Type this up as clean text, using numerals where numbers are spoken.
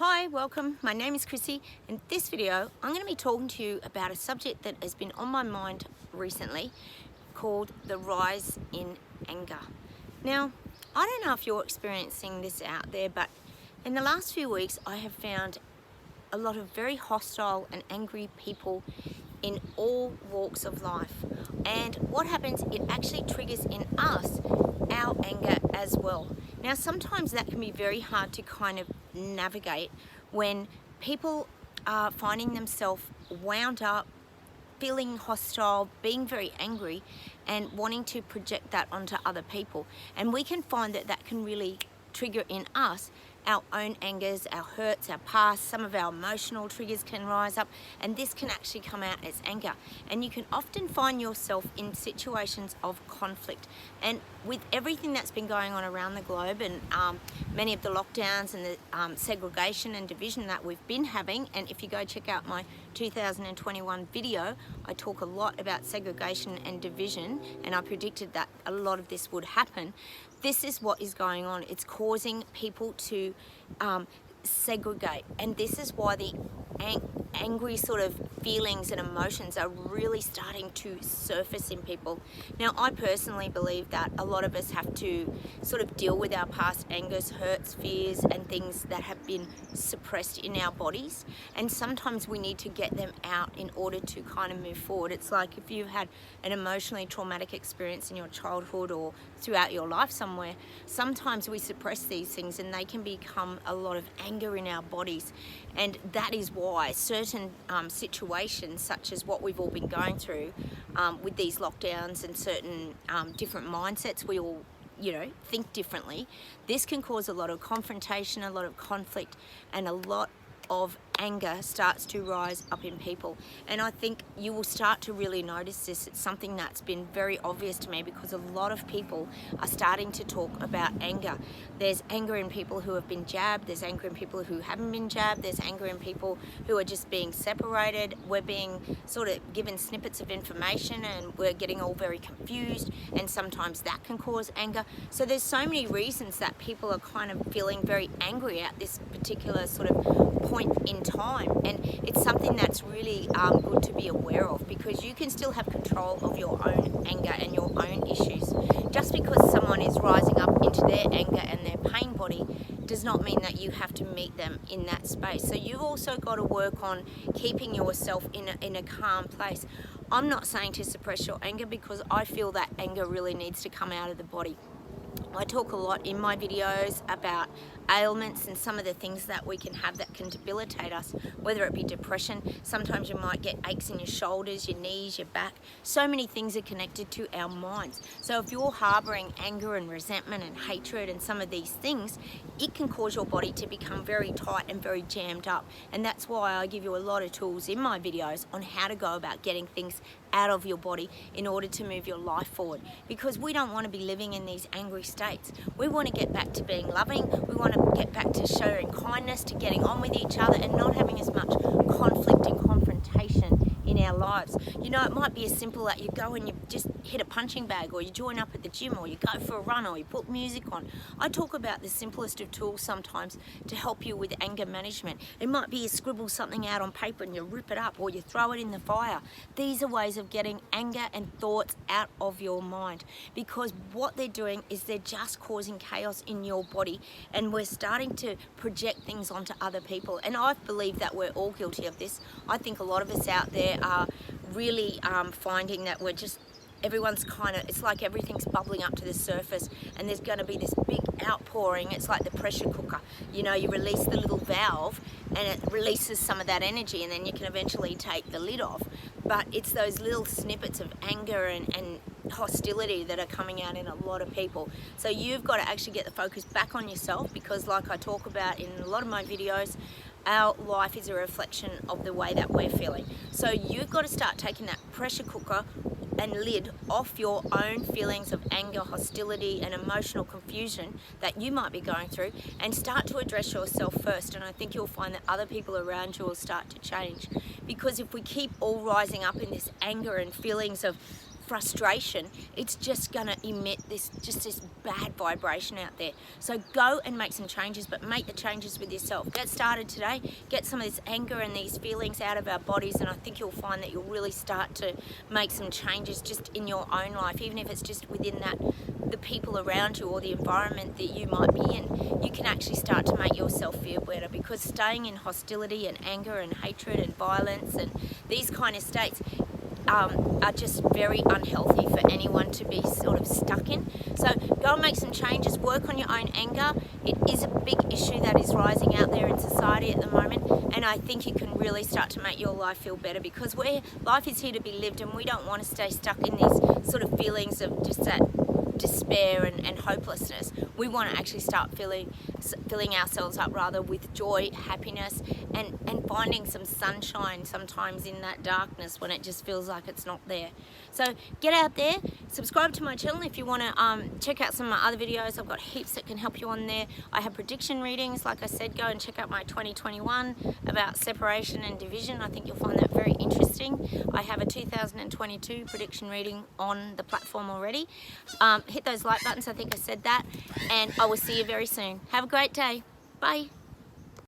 Hi, welcome. My name is Chrissy. In this video, I'm going to be talking to you about a subject that has been on my mind recently called the rise in anger. Now, I don't know if you're experiencing this out there, but in the last few weeks, I have found a lot of very hostile and angry people in all walks of life. And what happens, it actually triggers in us our anger as well. Now, sometimes that can be very hard to kind of navigate when people are finding themselves wound up, feeling hostile, being very angry, and wanting to project that onto other people. And we can find that that can really trigger in us our own angers, our hurts, our past. Some of our emotional triggers can rise up, and this can actually come out as anger. And you can often find yourself in situations of conflict. And with everything that's been going on around the globe, and many of the lockdowns and the segregation and division that we've been having, and if you go check out my 2021 video, I talk a lot about segregation and division, and I predicted that a lot of this would happen. This is what is going on. It's causing people to segregate, and this is why the angry sort of feelings and emotions are really starting to surface in people. Now, I personally believe that a lot of us have to sort of deal with our past angers, hurts, fears, and things that have been suppressed in our bodies, and sometimes we need to get them out in order to kind of move forward. It's like if you've had an emotionally traumatic experience in your childhood or throughout your life somewhere, sometimes we suppress these things and they can become a lot of anger in our bodies. And that is why certain situations, such as what we've all been going through with these lockdowns and certain different mindsets, we all think differently. This can cause a lot of confrontation, a lot of conflict, and a lot of anger starts to rise up in people. And I think you will start to really notice this. It's something that's been very obvious to me because a lot of people are starting to talk about anger. There's anger in people who have been jabbed, there's anger in people who haven't been jabbed, there's anger in people who are just being separated. We're being sort of given snippets of information and we're getting all very confused, and sometimes that can cause anger. So there's so many reasons that people are kind of feeling very angry at this particular sort of point in time, and it's something that's really good to be aware of, because you can still have control of your own anger and your own issues. Just because someone is rising up into their anger and their pain body does not mean that you have to meet them in that space. So you've also got to work on keeping yourself in a calm place. I'm not saying to suppress your anger, because I feel that anger really needs to come out of the body. I talk a lot in my videos about ailments and some of the things that we can have that can debilitate us, whether it be depression. Sometimes you might get aches in your shoulders, your knees, your back. So many things are connected to our minds. So if you're harboring anger and resentment and hatred and some of these things, it can cause your body to become very tight and very jammed up. And that's why I give you a lot of tools in my videos on how to go about getting things out of your body in order to move your life forward, because we don't want to be living in these angry states. We want to get back to being loving. We want to get back to showing kindness, to getting on with each other and not having as much conflict and confrontation in our lives. It might be as simple that you go and you just hit a punching bag, or you join up at the gym, or you go for a run, or you put music on. I talk about the simplest of tools sometimes to help you with anger management. It might be you scribble something out on paper and you rip it up, or you throw it in the fire. These are ways of getting anger and thoughts out of your mind, because what they're doing is they're just causing chaos in your body, and we're starting to project things onto other people. And I believe that we're all guilty of this. I think a lot of us out there are really finding that everyone's it's like everything's bubbling up to the surface, and there's going to be this big outpouring. It's like the pressure cooker. You release the little valve and it releases some of that energy, and then you can eventually take the lid off. But it's those little snippets of anger and hostility that are coming out in a lot of people. So you've got to actually get the focus back on yourself, because like I talk about in a lot of my videos, our life is a reflection of the way that we're feeling. So you've got to start taking that pressure cooker and lid off your own feelings of anger, hostility, and emotional confusion that you might be going through, and start to address yourself first. And I think you'll find that other people around you will start to change. Because if we keep all rising up in this anger and feelings of frustration, it's just gonna emit this bad vibration out there. So go and make some changes, but make the changes with yourself. Get started today, get some of this anger and these feelings out of our bodies, and I think you'll find that you'll really start to make some changes just in your own life, even if it's just within the people around you or the environment that you might be in. You can actually start to make yourself feel better, because staying in hostility and anger and hatred and violence and these kind of states are just very unhealthy for anyone to be sort of stuck in. So go and make some changes, work on your own anger. It is a big issue that is rising out there in society at the moment, and I think you can really start to make your life feel better, because life is here to be lived, and we don't want to stay stuck in these sort of feelings of just that despair and hopelessness. We want to actually start filling ourselves up rather with joy, happiness, and finding some sunshine sometimes in that darkness when it just feels like it's not there. So get out there, subscribe to my channel if you want to check out some of my other videos. I've got heaps that can help you on there. I have prediction readings. Like I said, go and check out my 2021 about separation and division. I think you'll find that very interesting. I have a 2022 prediction reading on the platform already. Hit those like buttons, I think I said that, and I will see you very soon. Have a great day. Bye.